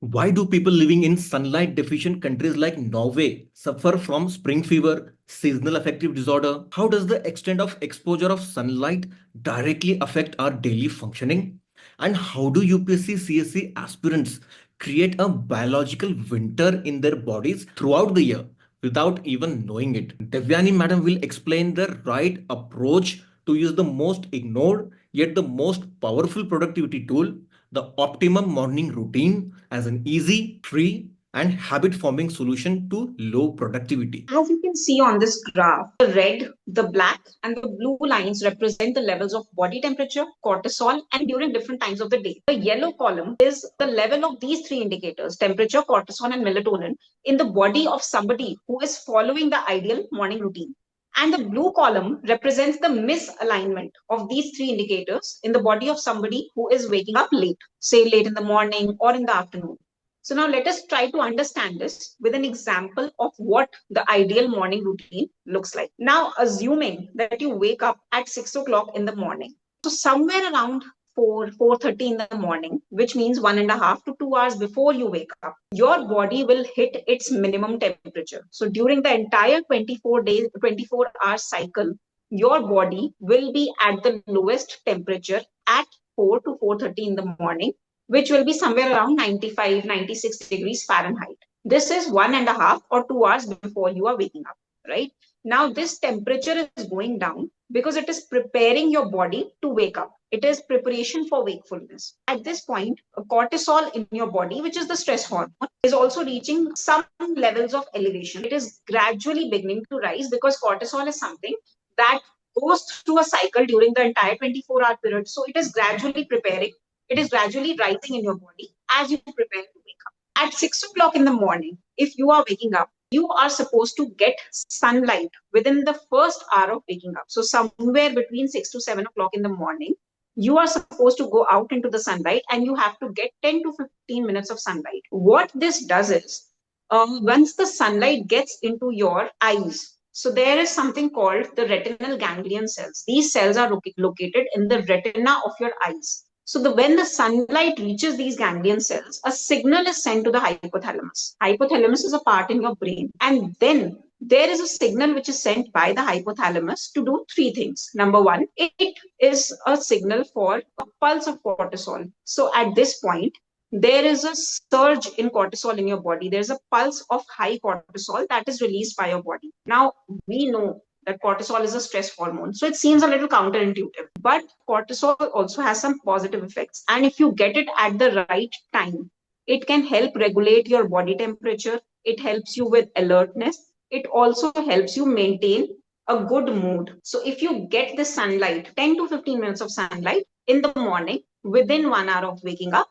Why do people living in sunlight deficient countries like Norway suffer from spring fever, seasonal affective disorder? How does the extent of exposure of sunlight directly affect our daily functioning? And how do UPSC CSE aspirants create a biological winter in their bodies throughout the year without even knowing it? Devyani Madam will explain the right approach to use the most ignored yet the most powerful productivity tool, the optimum morning routine, as an easy, free, and habit forming solution to low productivity. As you can see on this graph, the red, the black, and the blue lines represent the levels of body temperature, cortisol, and during different times of the day. The yellow column is the level of these three indicators, temperature, cortisol, and melatonin, in the body of somebody who is following the ideal morning routine. And the blue column represents the misalignment of these three indicators in the body of somebody who is waking up late, say late in the morning or in the afternoon. So now let us try to understand this with an example of what the ideal morning routine looks like. Now, assuming that you wake up at 6 o'clock in the morning, so somewhere around 4:30 in the morning, which means 1.5 to 2 hours before you wake up, your body will hit its minimum temperature. So during the entire 24 hour cycle, your body will be at the lowest temperature at 4 to 4:30 in the morning, which will be somewhere around 95, 96 degrees Fahrenheit. This is 1.5 or 2 hours before you are waking up, right? Now, this temperature is going down because it is preparing your body to wake up. It is preparation for wakefulness. At this point, cortisol in your body, which is the stress hormone, is also reaching some levels of elevation. It is gradually beginning to rise because cortisol is something that goes through a cycle during the entire 24-hour period. So it is gradually preparing, it is gradually rising in your body as you prepare to wake up. At 6 o'clock in the morning, if you are waking up, you are supposed to get sunlight within the first hour of waking up. So, somewhere between 6 to 7 o'clock in the morning, you are supposed to go out into the sunlight and you have to get 10 to 15 minutes of sunlight. What this does is, once the sunlight gets into your eyes, so there is something called the retinal ganglion cells. These cells are located in the retina of your eyes. So when the sunlight reaches these ganglion cells, a signal is sent to the hypothalamus. Hypothalamus is a part in your brain. And then there is a signal which is sent by the hypothalamus to do three things. Number one, it is a signal for a pulse of cortisol. So at this point, there is a surge in cortisol in your body. There's a pulse of high cortisol that is released by your body. Now, we know that cortisol is a stress hormone. So it seems a little counterintuitive, but cortisol also has some positive effects. And if you get it at the right time, it can help regulate your body temperature. It helps you with alertness. It also helps you maintain a good mood. So if you get the sunlight, 10 to 15 minutes of sunlight in the morning within 1 hour of waking up,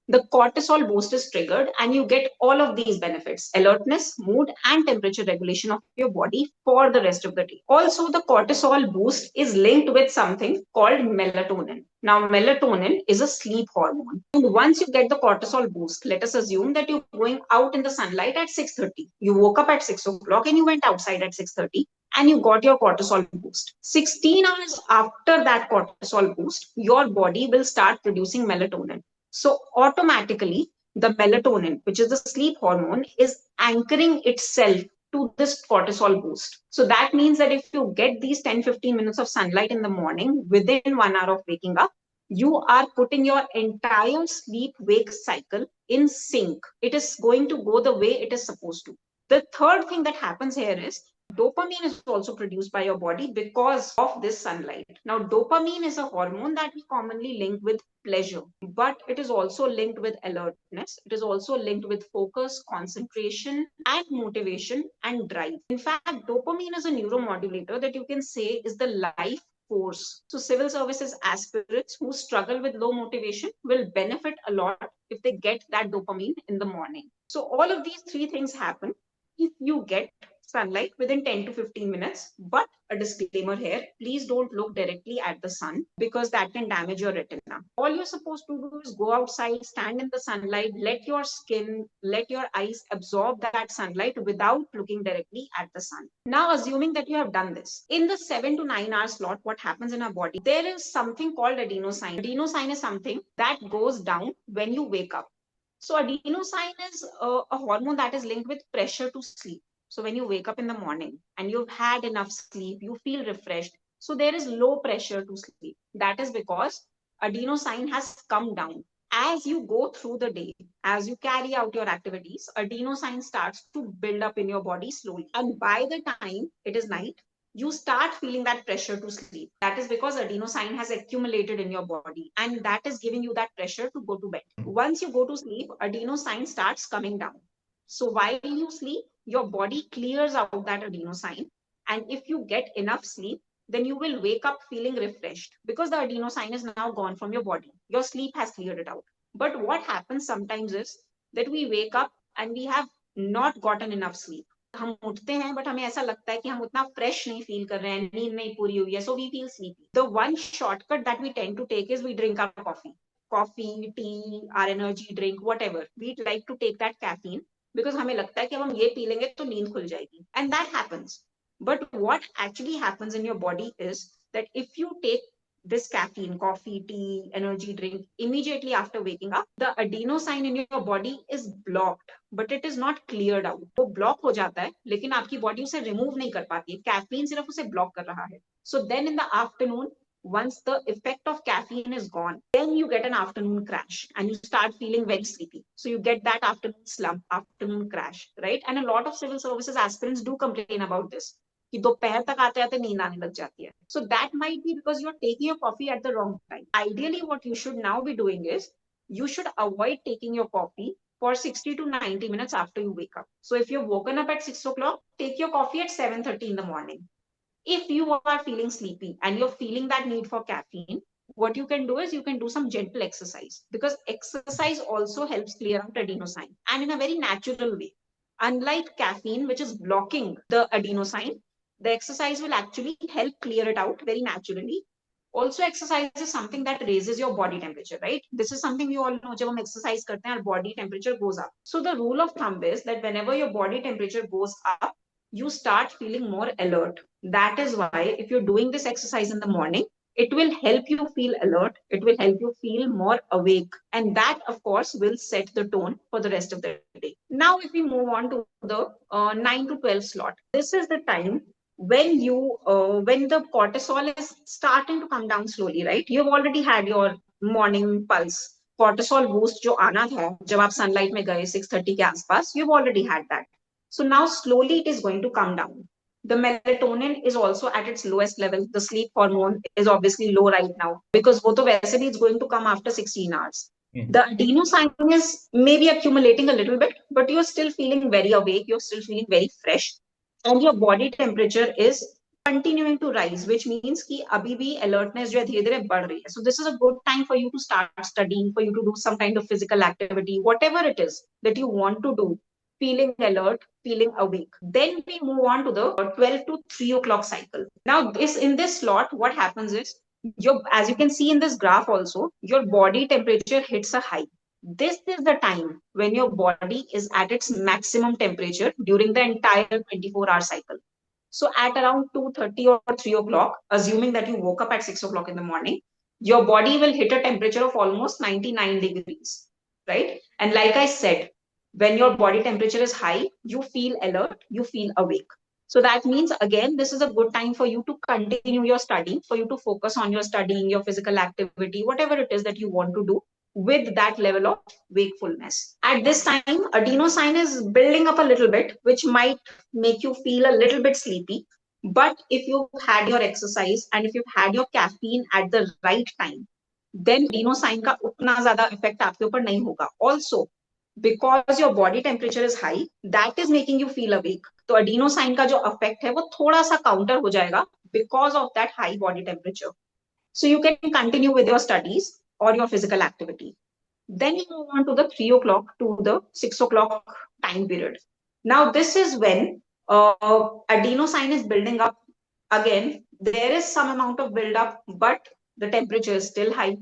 the cortisol boost is triggered and you get all of these benefits: alertness, mood, and temperature regulation of your body for the rest of the day. Also, the cortisol boost is linked with something called melatonin. Now, melatonin is a sleep hormone. And once you get the cortisol boost, let us assume that you're going out in the sunlight at 6:30. You woke up at 6 o'clock and you went outside at 6:30 and you got your cortisol boost. 16 hours after that cortisol boost, your body will start producing melatonin. So automatically, the melatonin, which is the sleep hormone, is anchoring itself to this cortisol boost. So that means that if you get these 10-15 minutes of sunlight in the morning within 1 hour of waking up, you are putting your entire sleep wake cycle in sync. It is going to go the way it is supposed to. The third thing that happens here is dopamine is also produced by your body because of this sunlight. Now, dopamine is a hormone that we commonly link with pleasure, but it is also linked with alertness. It is also linked with focus, concentration, and motivation and drive. In fact, dopamine is a neuromodulator that you can say is the life force. So, civil services aspirants who struggle with low motivation will benefit a lot if they get that dopamine in the morning. So, all of these three things happen if you get sunlight within 10 to 15 minutes. But a disclaimer here, please don't look directly at the sun because that can damage your retina. All you're supposed to do is go outside, stand in the sunlight, let your skin, let your eyes absorb that sunlight without looking directly at the sun. Now, assuming that you have done this, in the 7 to 9 hour slot, what happens in our body? There is something called adenosine. Adenosine is something that goes down when you wake up. So adenosine is a hormone that is linked with pressure to sleep. So when you wake up in the morning and you've had enough sleep, you feel refreshed. So there is low pressure to sleep. That is because adenosine has come down. As you go through the day, as you carry out your activities, adenosine starts to build up in your body slowly. And by the time it is night, you start feeling that pressure to sleep. That is because adenosine has accumulated in your body and that is giving you that pressure to go to bed. Once you go to sleep, adenosine starts coming down. So while you sleep, your body clears out that adenosine. And if you get enough sleep, then you will wake up feeling refreshed because the adenosine is now gone from your body. Your sleep has cleared it out. But what happens sometimes is that we wake up and we have not gotten enough sleep. हम उठते हैं but हमें ऐसा लगता है कि हम उतना फ्रेश नहीं फील कर रहे हैं, नींद नहीं पूरी हुई है, so we feel sleepy. The one shortcut that we tend to take is we drink our coffee, tea, our energy drink, whatever. We'd like to take that caffeine because हमें लगता है कि अब हम ये पी लेंगे तो नींद खुल जाएगी. And that happens. But what actually happens in your body is that if you take this caffeine, coffee, tea, energy drink, immediately after waking up, the adenosine in your body is blocked, but it is not cleared out. वो block हो जाता है, लेकिन आपकी body उसे remove नहीं कर पाती है. Caffeine सिर्फ उसे block कर रहा है. So then in the afternoon, once the effect of caffeine is gone, then you get an afternoon crash and you start feeling very sleepy. So you get that afternoon slump, afternoon crash, right? And a lot of civil services aspirants do complain about this. कि दोपहर तक आते आते नींद आने लग जाती है. So that might be because you're taking your coffee at the wrong time. Ideally, what you should now be doing is you should avoid taking your coffee for 60 to 90 minutes after you wake up. So if you've woken up at 6 o'clock, take your coffee at 7:30 in the morning. If you are feeling sleepy and you're feeling that need for caffeine, what you can do is you can do some gentle exercise because exercise also helps clear out adenosine and in a very natural way. Unlike caffeine, which is blocking the adenosine, the exercise will actually help clear it out very naturally. Also, exercise is something that raises your body temperature, right? This is something we all know. जब हम exercise करते हैं, our body temperature goes up. So the rule of thumb is that whenever your body temperature goes up, you start feeling more alert. That is why if you're doing this exercise in the morning, it will help you feel alert. It will help you feel more awake. And that, of course, will set the tone for the rest of the day. Now, if we move on to the 9 to 12 slot, this is the time when the cortisol is starting to come down slowly, right? You've already had your morning pulse. Cortisol boost जो आना था जब आप sunlight में गए 6:30 के आसपास, you've already had that. So now slowly it is going to come down. The melatonin is also at its lowest level. The sleep hormone is obviously low right now because वो तो वैसे भी it's going to come after 16 hours. The adenosine is maybe accumulating a little bit, but you're still feeling very awake. You're still feeling very fresh. And your body temperature is continuing to rise, which means कि अभी भी alertness जो है धीरे धीरे बढ़ रही है. So this is a good time for you to start studying, for you to do some kind of physical activity, whatever it is that you want to do, feeling alert, feeling awake. Then we move on to the 12 to 3 o'clock cycle. Now in this slot, what happens is, as you can see in this graph also, your body temperature hits a high. This is the time when your body is at its maximum temperature during the entire 24-hour cycle. So at around 2:30 or 3 o'clock, assuming that you woke up at 6 o'clock in the morning, your body will hit a temperature of almost 99 degrees, right? And like I said, when your body temperature is high, you feel alert, you feel awake. So that means, again, this is a good time for you to continue your study, for you to focus on your studying, your physical activity, whatever it is that you want to do with that level of wakefulness. At this time, adenosine is building up a little bit, which might make you feel a little bit sleepy. But if you've had your exercise and if you've had your caffeine at the right time, then adenosine का उतना ज़्यादा effect आपके ऊपर नहीं होगा. Also, because your body temperature is high, that is making you feel awake. तो adenosine का जो effect है वो थोड़ा सा counter हो जाएगा because of that high body temperature. So you can continue with your studies or your physical activity. Then you move on to the 3 o'clock to the 6 o'clock time period. Now this is when adenosine is building up again. There is some amount of build up, but the temperature is still high.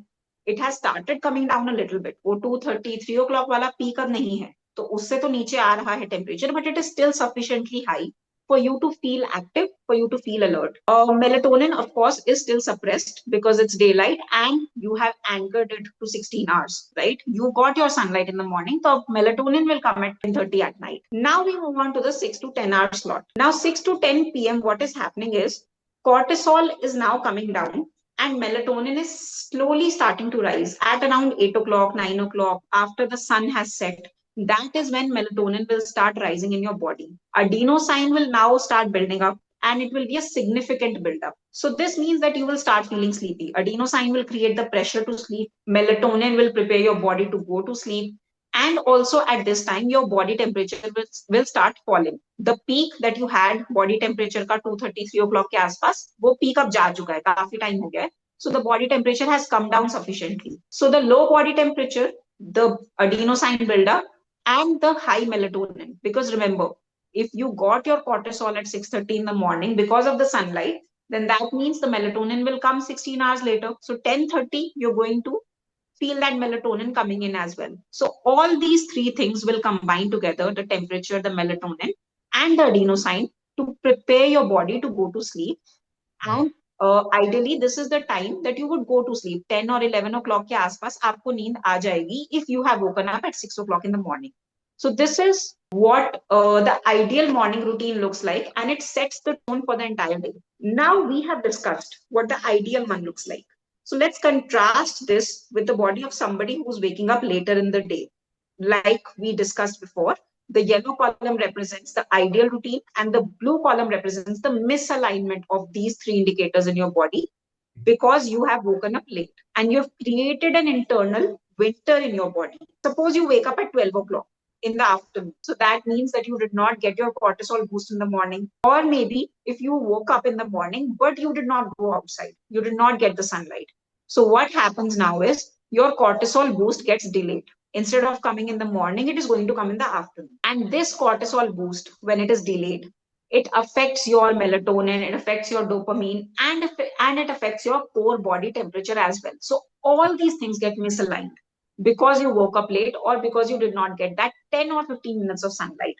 It has started coming down a little bit. वो 2:30, 3 o'clock वाला peak अब नहीं है. तो उससे तो नीचे आ रहा है temperature, but it is still sufficiently high. for you to feel active, for you to feel alert. Melatonin, of course, is still suppressed because it's daylight and you have anchored it to 16 hours, right? You got your sunlight in the morning, so melatonin will come at 10:30 at night. Now we move on to the 6 to 10 hour slot. Now 6 to 10 p.m. what is happening is cortisol is now coming down and melatonin is slowly starting to rise at around 8 o'clock, 9 o'clock, after the sun has set. That is when melatonin will start rising in your body. Adenosine will now start building up and it will be a significant buildup. So this means that you will start feeling sleepy. Adenosine will create the pressure to sleep. Melatonin will prepare your body to go to sleep. And also at this time, your body temperature will start falling. The peak that you had body temperature का 2:33 o'clock के आसपास वो peak अब जा चुका है, काफी time हो गया है. So the body temperature has come down sufficiently. So the low body temperature, the adenosine buildup, and the high melatonin. Because remember, if you got your cortisol at 6:30 in the morning because of the sunlight, then that means the melatonin will come 16 hours later. So 10:30, you're going to feel that melatonin coming in as well. So all these three things will combine together, the temperature, the melatonin, and the adenosine, to prepare your body to go to sleep. And ideally, this is the time that you would go to sleep. 10 or 11 o'clock के आसपास आपको नींद आ जाएगी if you have woken up at 6 o'clock in the morning. So this is what the ideal morning routine looks like, and it sets the tone for the entire day. Now we have discussed what the ideal one looks like. So let's contrast this with the body of somebody who's waking up later in the day. Like we discussed before, the yellow column represents the ideal routine and the blue column represents the misalignment of these three indicators in your body because you have woken up late and you've created an internal winter in your body. Suppose you wake up at 12 o'clock in the afternoon. So that means that you did not get your cortisol boost in the morning. Or maybe if you woke up in the morning, but you did not go outside, you did not get the sunlight. So what happens now is your cortisol boost gets delayed. Instead of coming in the morning, it is going to come in the afternoon. And this cortisol boost, when it is delayed, it affects your melatonin, it affects your dopamine, and it affects your core body temperature as well. So all these things get misaligned because you woke up late or because you did not get that 10 or 15 minutes of sunlight.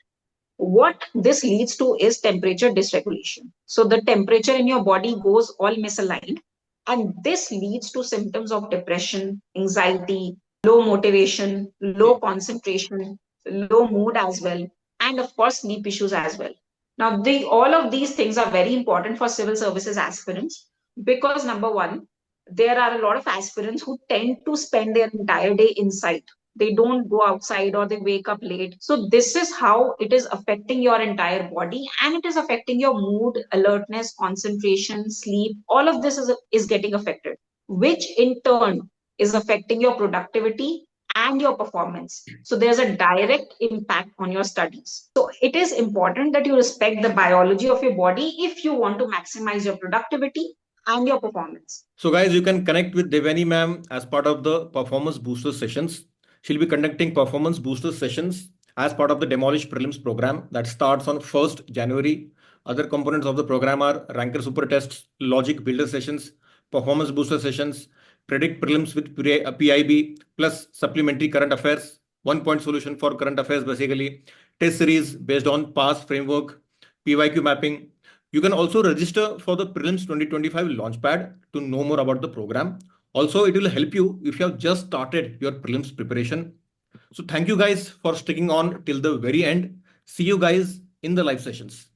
What this leads to is temperature dysregulation. So the temperature in your body goes all misaligned, and this leads to symptoms of depression, anxiety, low motivation, low concentration, low mood as well, and of course, sleep issues as well. Now, all of these things are very important for civil services aspirants because number one, there are a lot of aspirants who tend to spend their entire day inside. They don't go outside or they wake up late. So this is how it is affecting your entire body, and it is affecting your mood, alertness, concentration, sleep. All of this is getting affected, which in turn is affecting your productivity and your performance. So there's a direct impact on your studies. So it is important that you respect the biology of your body if you want to maximize your productivity and your performance. So guys, you can connect with Devyani ma'am as part of the performance booster sessions. She'll be conducting performance booster sessions as part of the Demolish Prelims program that starts on 1st January. Other components of the program are ranker super tests, logic builder sessions, performance booster sessions, predict prelims with PIB, plus supplementary current affairs, 1 point solution for current affairs basically, test series based on past framework, PYQ mapping. You can also register for the Prelims 2025 Launchpad to know more about the program. Also, it will help you if you have just started your prelims preparation. So thank you guys for sticking on till the very end. See you guys in the live sessions.